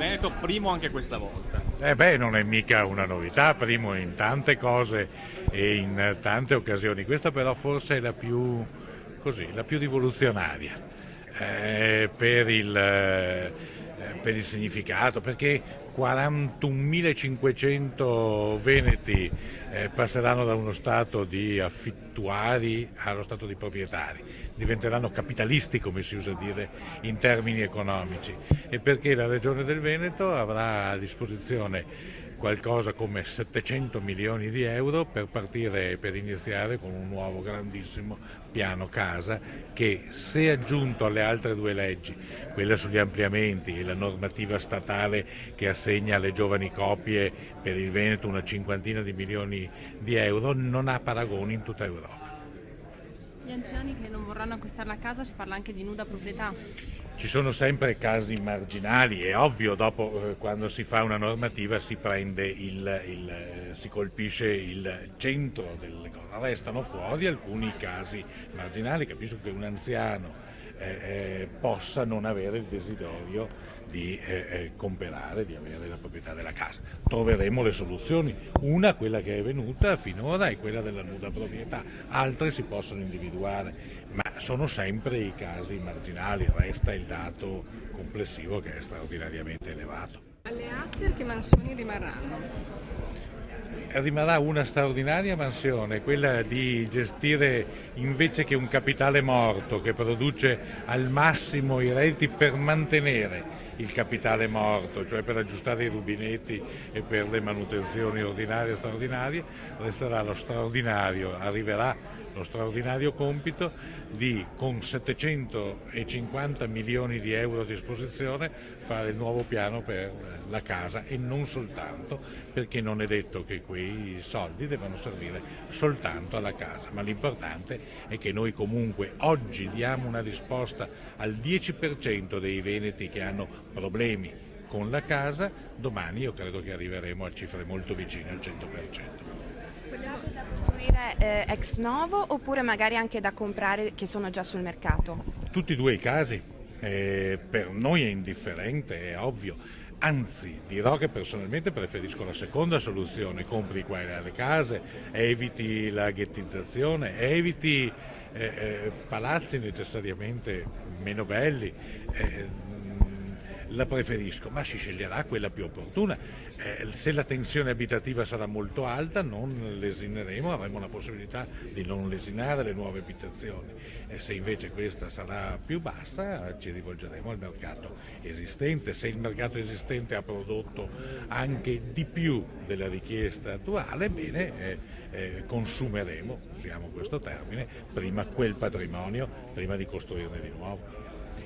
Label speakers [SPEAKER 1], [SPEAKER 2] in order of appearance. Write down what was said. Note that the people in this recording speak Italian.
[SPEAKER 1] Veneto, primo anche questa volta.
[SPEAKER 2] Non è mica una novità, primo in tante cose e in tante occasioni. Questa però forse è la più rivoluzionaria per il significato, perché 41.500 veneti passeranno da uno stato di affittuari allo stato di proprietari, diventeranno capitalisti, come si usa dire in termini economici, e perché la Regione del Veneto avrà a disposizione qualcosa come 700 milioni di euro per partire e per iniziare con un nuovo grandissimo piano casa che, se aggiunto alle altre due leggi, quella sugli ampliamenti e la normativa statale che assegna alle giovani coppie per il Veneto una cinquantina di milioni di euro, non ha paragoni in tutta Europa.
[SPEAKER 3] Gli anziani che non vorranno acquistare la casa, si parla anche di nuda proprietà.
[SPEAKER 2] Ci sono sempre casi marginali, è ovvio, dopo quando si fa una normativa si si colpisce il centro delle cose, restano fuori alcuni casi marginali. Capisco che un anziano possa non avere il desiderio di comprare, di avere la proprietà della casa. Troveremo le soluzioni, una, quella che è venuta finora, è quella della nuda proprietà, altre si possono individuare, ma sono sempre i casi marginali, resta il dato complessivo che è straordinariamente elevato.
[SPEAKER 4] Alle Atter che mansioni rimarranno?
[SPEAKER 2] Rimarrà una straordinaria mansione, quella di gestire, invece che un capitale morto che produce al massimo i redditi per mantenere il capitale morto, cioè per aggiustare i rubinetti e per le manutenzioni ordinarie e straordinarie, arriverà lo straordinario compito di, con 750 milioni di euro a disposizione, fare il nuovo piano per la casa, e non soltanto, perché non è detto che quei soldi devono servire soltanto alla casa, ma l'importante è che noi comunque oggi diamo una risposta al 10% dei veneti che hanno problemi con la casa, domani io credo che arriveremo a cifre molto vicine al 100%.
[SPEAKER 5] Quelle case da costruire ex novo, oppure magari anche da comprare che sono già sul mercato?
[SPEAKER 2] Tutti e due i casi, per noi è indifferente, è ovvio, anzi dirò che personalmente preferisco la seconda soluzione: compri qua e là le case, eviti la ghettizzazione, eviti palazzi necessariamente meno belli. La preferisco, ma si sceglierà quella più opportuna. Se la tensione abitativa sarà molto alta non lesineremo, avremo la possibilità di non lesinare le nuove abitazioni, e se invece questa sarà più bassa ci rivolgeremo al mercato esistente. Se il mercato esistente ha prodotto anche di più della richiesta attuale, bene, consumeremo, usiamo questo termine, prima quel patrimonio, prima di costruirne di nuovo.